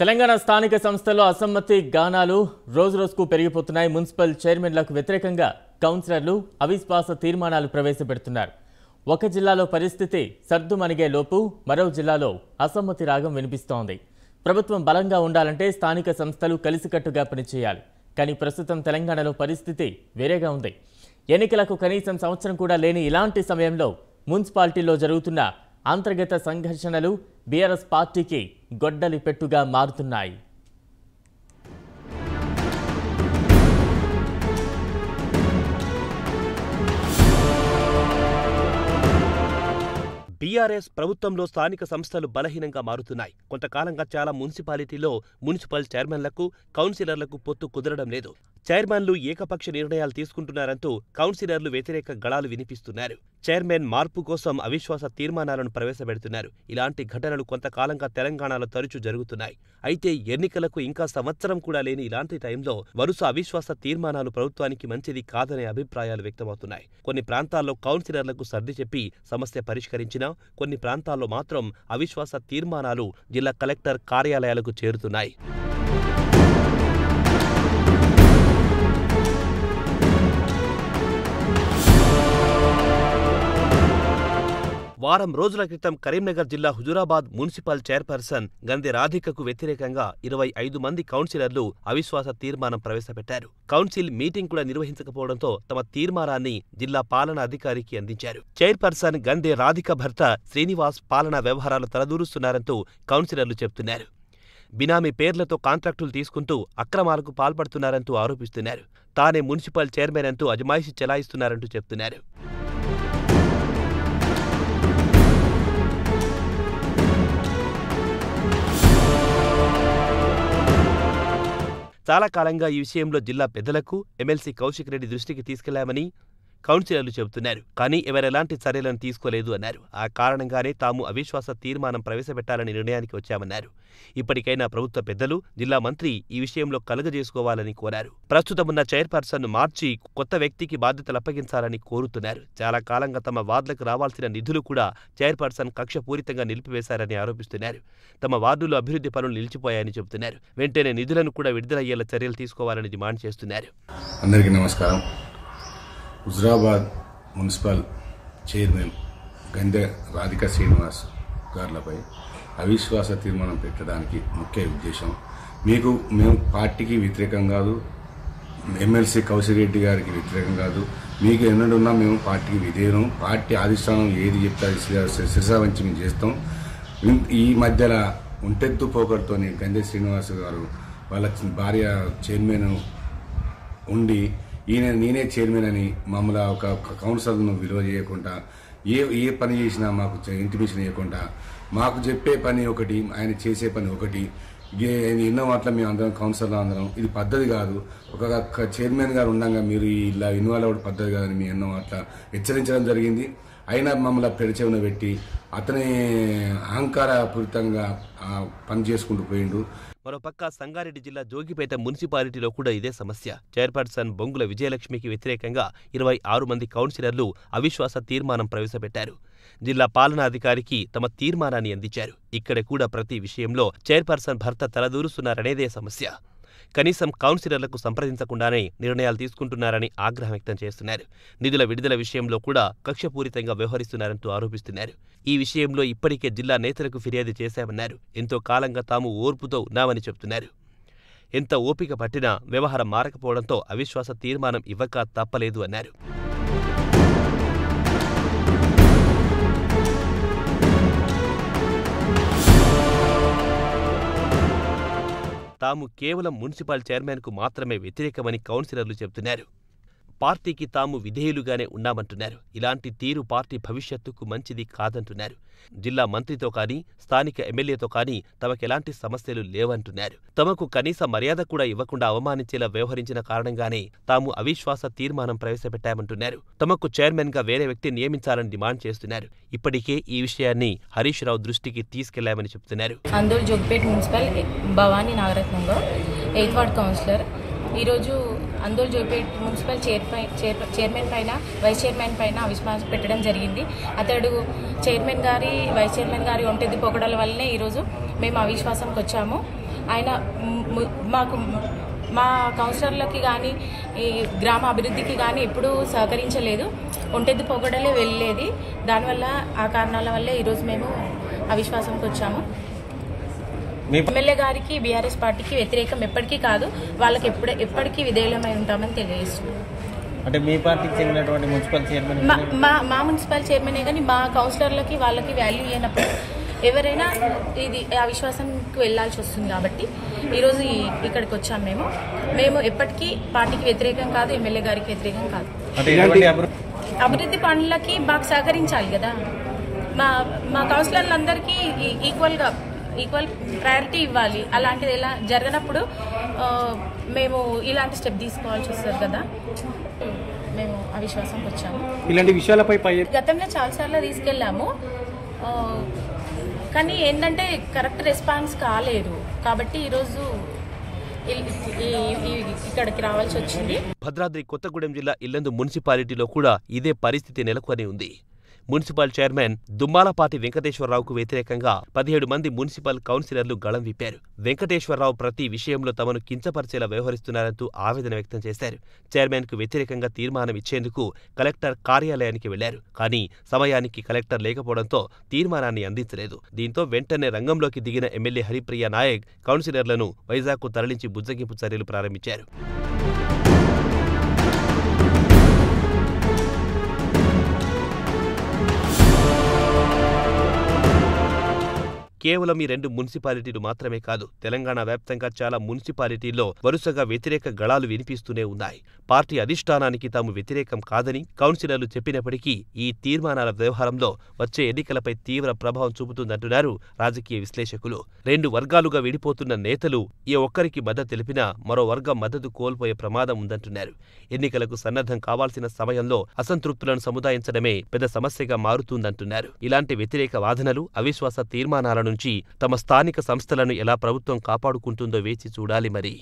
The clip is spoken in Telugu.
తెలంగాణ స్థానిక సంస్థల్లో అసమ్మతి గానాలు రోజురోజుకు పెరిగిపోతున్నాయి. మున్సిపల్ చైర్మన్లకు వ్యతిరేకంగా కౌన్సిలర్లు అవిశ్వాస తీర్మానాలు ప్రవేశపెడుతున్నారు. ఒక జిల్లాలో పరిస్థితి సర్దుమణిగే లోపు మరో జిల్లాలో అసమ్మతి రాగం వినిపిస్తోంది. ప్రభుత్వం బలంగా ఉండాలంటే స్థానిక సంస్థలు కలిసికట్టుగా పనిచేయాలి. కానీ ప్రస్తుతం తెలంగాణలో పరిస్థితి వేరేగా ఉంది. ఎన్నికలకు కనీసం సంవత్సరం కూడా లేని ఇలాంటి సమయంలో మున్సిపాలిటీలో జరుగుతున్న అంతర్గత సంఘర్షణలు బీఆర్ఎస్ పార్టీకి గొడ్డలి పెట్టుగా మారుతున్నాయి. బీఆర్ఎస్ ప్రభుత్వంలో స్థానిక సంస్థలు బలహీనంగా మారుతున్నాయి. కొంతకాలంగా చాలా మున్సిపాలిటీలో మున్సిపల్ చైర్మన్లకు, కౌన్సిలర్లకు పొత్తు కుదరడం లేదు. చైర్మన్లు ఏకపక్ష నిర్ణయాలు తీసుకుంటున్నారంటూ కౌన్సిలర్లు వ్యతిరేక గళాలు వినిపిస్తున్నారు. చైర్మన్ మార్పు కోసం అవిశ్వాస తీర్మానాలను ప్రవేశపెడుతున్నారు. ఇలాంటి ఘటనలు కొంతకాలంగా తెలంగాణలో తరచూ జరుగుతున్నాయి. అయితే ఎన్నికలకు ఇంకా సంవత్సరం కూడా లేని ఇలాంటి టైంలో వరుస అవిశ్వాస తీర్మానాలు ప్రభుత్వానికి మంచిది కాదనే అభిప్రాయాలు వ్యక్తమవుతున్నాయి. కొన్ని ప్రాంతాల్లో కౌన్సిలర్లకు సర్ది చెప్పి సమస్య పరిష్కరించినా కొన్ని ప్రాంతాల్లో మాత్రం అవిశ్వాస తీర్మానాలు జిల్లా కలెక్టర్ కార్యాలయాలకు చేరుతున్నాయి. వారం రోజుల క్రితం కరీంనగర్ జిల్లా హుజూరాబాద్ మున్సిపల్ చైర్పర్సన్ గందె రాధికకు వ్యతిరేకంగా 25 మంది కౌన్సిలర్లు అవిశ్వాస తీర్మానం ప్రవేశపెట్టారు. కౌన్సిల్ మీటింగ్ కూడా నిర్వహించకపోవడంతో తమ తీర్మానాన్ని జిల్లా పాలనా అధికారికి అందించారు. చైర్పర్సన్ గందె రాధిక భర్త శ్రీనివాస్ పాలనా వ్యవహారాలు తలదూరుస్తున్నారంటూ కౌన్సిలర్లు చెబుతున్నారు. బినామీ పేర్లతో కాంట్రాక్టులు తీసుకుంటూ అక్రమాలకు పాల్పడుతున్నారంటూ ఆరోపిస్తున్నారు. తానే మున్సిపల్ చైర్మన్ అంటూ అజమాయిషీ చెలాయిస్తున్నారంటూ చెబుతున్నారు. చాలా కాలంగా ఈ విషయంలో జిల్లా పెద్దలకు, ఎమ్మెల్సీ కౌశిక్ రెడ్డి దృష్టికి తీసుకెళ్లామని కౌన్సిలర్లు చెబుతున్నారు. కానీ ఎవరెలాంటి చర్యలను తీసుకోలేదు అన్నారు. ఆ కారణంగానే తాము అవిశ్వాస తీర్మానం ప్రవేశపెట్టాలని నిర్ణయానికి వచ్చామన్నారు. ఇప్పటికైనా ప్రభుత్వ పెద్దలు, జిల్లా మంత్రి ఈ విషయంలో కలుగజేసుకోవాలని కోరారు. ప్రస్తుతమున్న చైర్పర్సన్ను మార్చి కొత్త వ్యక్తికి బాధ్యతలు అప్పగించాలని కోరుతున్నారు. చాలా కాలంగా తమ వార్డులకు రావాల్సిన నిధులు కూడా చైర్పర్సన్ కక్షపూరితంగా నిలిపివేశారని ఆరోపిస్తున్నారు. తమ వార్డులో అభివృద్ధి పనులు నిలిచిపోయాయని చెబుతున్నారు. వెంటనే నిధులను కూడా విడుదలయ్యేలా చర్యలు తీసుకోవాలని డిమాండ్ చేస్తున్నారు. అందరికీ నమస్కారం. హుజూరాబాద్ మున్సిపల్ చైర్మన్ గందె రాధిక శ్రీనివాస్ గారులపై అవిశ్వాస తీర్మానం పెట్టడానికి ముఖ్య ఉద్దేశం, మేము పార్టీకి వ్యతిరేకం కాదు, ఎమ్మెల్సీ కౌశిక్ రెడ్డి గారికి వ్యతిరేకం కాదు, మీకు ఎన్నడున్నా మేము పార్టీకి విధేయం, పార్టీ అధిష్టానం ఏది చెప్తే శిరసా వంచి మేము చేస్తాం. ఈ మధ్యలో ఒంటెత్తు పోకడుతో గందె శ్రీనివాస్ గారు వాళ్ళ భార్య చైర్మన్ ఉండి నేనే చైర్మన్ అని మమ్మల్ని ఒక కౌన్సిలర్ను విలువ చేయకుండా ఏ పని చేసినా మాకు ఇంటిమేషన్ ఇవ్వకుండా మాకు చెప్పే పని ఒకటి, ఆయన చేసే పని ఒకటి, ఎన్నో మాటల మేము అందరం కౌన్సిలర్లు అందరం ఇది పద్ధతి కాదు, ఒక చైర్మన్ గారు ఉండగా మీరు ఇలా ఇన్వాల్వ్ అవ్వడం పద్ధతి కాదని మీ ఎన్నో మాటల హెచ్చరించడం జరిగింది. అయినా మమ్మల్ని పెడిచెవున పెట్టి అతనే అహంకారపూరితంగా పని చేసుకుంటూ పోయిండు. మరోపక్క సంగారెడ్డి జిల్లా జోగిపేట మున్సిపాలిటీలో కూడా ఇదే సమస్య. చైర్పర్సన్ బొంగుల విజయలక్ష్మికి వ్యతిరేకంగా 26 మంది కౌన్సిలర్లు అవిశ్వాస తీర్మానం ప్రవేశపెట్టారు. జిల్లా పాలనాధికారికి తమ తీర్మానాన్ని అందించారు. ఇక్కడ కూడా ప్రతి విషయంలో చైర్పర్సన్ భర్త తలదూరుస్తున్నారనేదే సమస్య. కనీసం కౌన్సిలర్లకు సంప్రదించకుండానే నిర్ణయాలు తీసుకుంటున్నారని ఆగ్రహం వ్యక్తం చేస్తున్నారు. నిధుల విడుదల విషయంలో కూడా కక్షపూరితంగా వ్యవహరిస్తున్నారంటూ ఆరోపిస్తున్నారు. ఈ విషయంలో ఇప్పటికే జిల్లా నేతలకు ఫిర్యాదు చేశామన్నారు. ఎంతో కాలంగా తాము ఓర్పుతో ఉన్నామని చెబుతున్నారు. ఎంత ఓపిక పట్టినా వ్యవహారం మారకపోవడంతో అవిశ్వాస తీర్మానం ఇవ్వక తప్పలేదు అన్నారు. తాము కేవలం మున్సిపల్ చైర్మన్కు మాత్రమే వ్యతిరేకమని కౌన్సిలర్లు చెబుతున్నారు. పార్టీకి తాము విధేయులుగానే ఉన్నామంటున్నారు. ఇలాంటి తీరు పార్టీ భవిష్యత్తుకు మంచిది కాదంటున్నారు. జిల్లా మంత్రితో కానీ, స్థానిక ఎమ్మెల్యేతో కానీ తమకెలాంటి సమస్యలు లేవంటున్నారు. తమకు కనీస మర్యాద కూడా ఇవ్వకుండా అవమానించేలా వ్యవహరించిన కారణంగానే తాము అవిశ్వాస తీర్మానం ప్రవేశపెట్టామంటున్నారు. తమకు చైర్మన్గా వేరే వ్యక్తి నియమించాలని డిమాండ్ చేస్తున్నారు. ఇప్పటికే ఈ విషయాన్ని హరీష్ రావు దృష్టికి తీసుకెళ్లామని చెబుతున్నారు. అందోల్ జోగిపేట్ మున్సిపల్ భవానీ నాగరత్నంలో 8th వార్డ్ కౌన్సిలర్ ఈరోజు అందోల్ జోగిపేట్ మున్సిపల్ చైర్మన్ పైన వైస్ చైర్మన్ పైన అవిశ్వాసం పెట్టడం జరిగింది. అతడు చైర్మన్ గారి వైస్ చైర్మన్ గారి ఒంటెద్దు పొగడల వల్లనే ఈరోజు మేము అవిశ్వాసంకి వచ్చాము. ఆయన మాకు మా కౌన్సిలర్లకి కానీ ఈ గ్రామ అభివృద్ధికి కానీ ఎప్పుడూ సహకరించలేదు. ఒంటెద్దు పొగడలే వెళ్ళేది. దానివల్ల ఆ కారణాల వల్లే ఈరోజు మేము అవిశ్వాసంకి వచ్చాము. ఎమ్మెల్యే గారికి బీఆర్ఎస్ పార్టీకి వ్యతిరేకం ఎప్పటికీ కాదు, వాళ్ళకి ఎప్పటికీ విధేయులమై ఉంటామని తెలియజేస్తున్నాం. అంటే మీ పార్టీకి చెందినటువంటి మున్సిపల్ చైర్మన్ మా మున్సిపల్ చైర్మనే కానీ మా కౌన్సిలర్లకి వాళ్ళకి వాల్యూ ఇవ్వనప్పుడు ఎవరైనా ఇది అవిశ్వాసంకి వెళ్లాల్సి వస్తుంది. కాబట్టి ఈరోజు ఇక్కడికి వచ్చాము. మేము ఎప్పటికీ పార్టీకి వ్యతిరేకం కాదు, ఎమ్మెల్యే గారికి వ్యతిరేకం కాదు. అభివృద్ధి పనులకి మాకు సహకరించాలి కదా. మా కౌన్సిలర్లందరికీ ఈక్వల్ ప్రయారిటీ ఇవ్వాలి. అలాంటిది ఎలా జరగనప్పుడు మేము ఇలాంటి స్టెప్ తీసుకోవాల్సి వస్తుంది కదా. మేము అవిశ్వాసంకి వచ్చాము. ఇలాంటి విషయాలపై గతంలో చాలాసార్లు తీసుకెళ్ళాము, కానీ ఏంటంటే కరెక్ట్ రెస్పాన్స్ కాలేదు. కాబట్టి ఈరోజు ఇక్కడికి రావాల్సి వచ్చింది. భద్రాద్రి కొత్తగూడెం జిల్లా ఇల్లందు మున్సిపాలిటీలో కూడా ఇదే పరిస్థితి నెలకొని ఉంది. మున్సిపల్ చైర్మన్ దుమ్మాలపాటి వెంకటేశ్వరరావుకు వ్యతిరేకంగా 17 మంది మున్సిపల్ కౌన్సిలర్లు గళం విప్పారు. వెంకటేశ్వరరావు ప్రతి విషయంలో తమను కించపరిచేలా వ్యవహరిస్తున్నారంటూ ఆవేదన వ్యక్తం చేశారు. చైర్మన్కు వ్యతిరేకంగా తీర్మానం ఇచ్చేందుకు కలెక్టర్ కార్యాలయానికి వెళ్లారు. కానీ సమయానికి కలెక్టర్ లేకపోవడంతో తీర్మానాన్ని అందించలేదు. దీంతో వెంటనే రంగంలోకి దిగిన ఎమ్మెల్యే హరిప్రియ నాయక్ కౌన్సిలర్లను వైజాగ్కు తరలించి బుజ్జగింపు చర్యలు ప్రారంభించారు. కేవలం ఈ 2 మున్సిపాలిటీలు మాత్రమే కాదు, తెలంగాణ వ్యాప్తంగా చాలా మున్సిపాలిటీల్లో వరుసగా వ్యతిరేక గళాలు వినిపిస్తూనే ఉన్నాయి. పార్టీ అధిష్టానానికి తాము వ్యతిరేకం కాదని కౌన్సిలర్లు చెప్పినప్పటికీ ఈ తీర్మానాల వ్యవహారంలో వచ్చే ఎన్నికలపై తీవ్ర ప్రభావం చూపుతుందంటున్నారు రాజకీయ విశ్లేషకులు. 2 వర్గాలుగా విడిపోతున్న నేతలు ఏ ఒక్కరికి మద్దతు తెలిపినా మరో వర్గం మద్దతు కోల్పోయే ప్రమాదం ఉందంటున్నారు. ఎన్నికలకు సన్నద్ధం కావాల్సిన సమయంలో అసంతృప్తులను సముదాయించడమే పెద్ద సమస్యగా మారుతుందంటున్నారు. ఇలాంటి వ్యతిరేక వాదనలు, అవిశ్వాస తీర్మానాల నుంచి తమ స్థానిక సంస్థలను ఎలా ప్రభుత్వం కాపాడుకుంటుందో వేచి చూడాలి మరి.